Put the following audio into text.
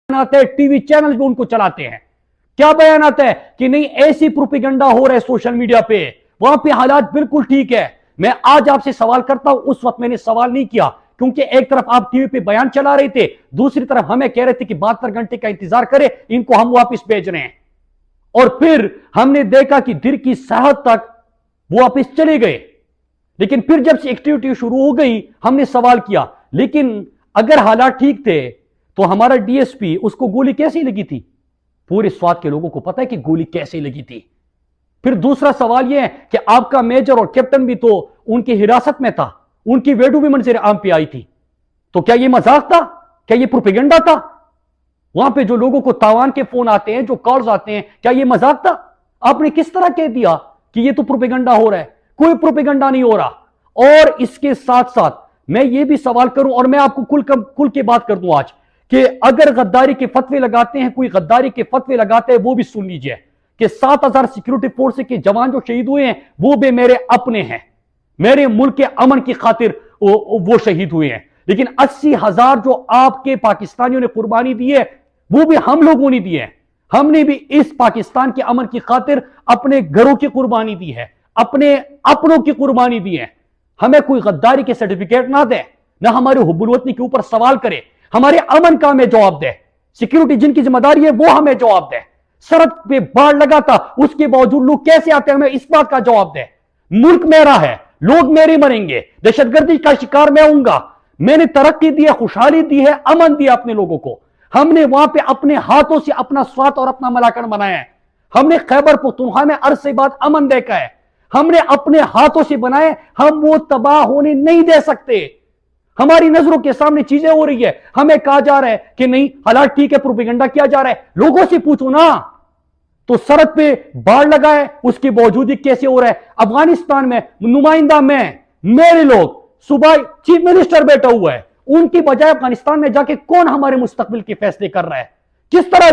आते हैं, TV channel भी उनको चलाते हैं। क्या बयान आता है कि नहीं ऐसी प्रोपेगेंडा हो रहा है सोशल मीडिया पे, वहां पे हालात बिल्कुल ठीक है। मैं आज आपसे सवाल करता हूं, उस वक्त मैंने सवाल नहीं किया क्योंकि एक तरफ आप टीवी पे बयान चला रहे थे, दूसरी तरफ हमें कह रहे थे कि 72 घंटे का इंतजार करें, इनको हम वापस भेज रहे हैं। और फिर हमने देखा कि दिल की सेहत तक वो वापस चले गए। लेकिन फिर जब से एक्टिविटी शुरू हो गई हमने सवाल किया, लेकिन अगर हालात ठीक थे तो हमारा डीएसपी, उसको गोली कैसे लगी थी? पूरे स्वात के लोगों को पता है कि गोली कैसे लगी थी। फिर दूसरा सवाल यह है कि आपका मेजर और कैप्टन भी तो उनकी हिरासत में था, उनकी वीडियो भी मंजर आम पे आई थी। तो क्या यह मजाक था? क्या यह प्रोपेगेंडा था? वहां पे जो लोगों को तावान के फोन आते हैं, जो कॉल्स आते हैं, क्या यह मजाक था? आपने किस तरह कह दिया कि यह तो प्रोपेगेंडा हो रहा है? कोई प्रोपेगेंडा नहीं हो रहा। और इसके साथ साथ मैं यह भी सवाल करूं, और मैं आपको खुल के बात कर दूं आज, कि अगर गद्दारी के फतवे लगाते हैं, कोई गद्दारी के फतवे लगाते हैं, वो भी सुन लीजिए कि 7000 सिक्योरिटी फोर्स के जवान जो शहीद हुए हैं वो भी मेरे अपने हैं, मेरे मुल्क के अमन की खातिर वो शहीद हुए हैं। लेकिन 80,000 जो आपके पाकिस्तानियों ने कुर्बानी दी है वो भी हम लोगों ने दी है। हमने भी इस पाकिस्तान के अमन की खातिर अपने घरों की कुर्बानी दी है, अपने अपनों की कुर्बानी दी है। हमें कोई गद्दारी के सर्टिफिकेट ना दे, ना हमारे हुब्बुल वतनी के ऊपर सवाल करे, हमारे अमन का हमें जवाब दे। सिक्योरिटी जिनकी जिम्मेदारी है वो हमें जवाब दे। सरहद पे बाढ़ लगा था, उसके बावजूद लोग कैसे आते हैं, हमें इस बात का जवाब दे। मुल्क मेरा है, लोग मेरे मरेंगे, दहशतगर्दी का शिकार मैं होऊंगा। मैंने तरक्की दी है, खुशहाली दी है, अमन दिया अपने लोगों को। हमने वहां पे अपने हाथों से अपना स्वात और अपना मलाकन बनाया है। हमने खैबर पख्तूनख्वा में अरसे बाद अमन देखा है, हमने अपने हाथों से बनाए। हम वो तबाह होने नहीं दे सकते। हमारी नजरों के सामने चीजें हो रही है, हमें कहा जा रहा है कि नहीं हालात ठीक है, प्रोपेगेंडा किया जा रहा है। लोगों से पूछो ना, तो सरहद पे बाढ़ लगा है, उसके बावजूद कैसे हो रहा है? अफगानिस्तान में नुमाइंदा में मेरे लोग, सुबह चीफ मिनिस्टर बैठा हुआ है, उनकी बजाय अफगानिस्तान में जाके कौन हमारे मुस्तकबिल के फैसले कर रहा है? किस तरह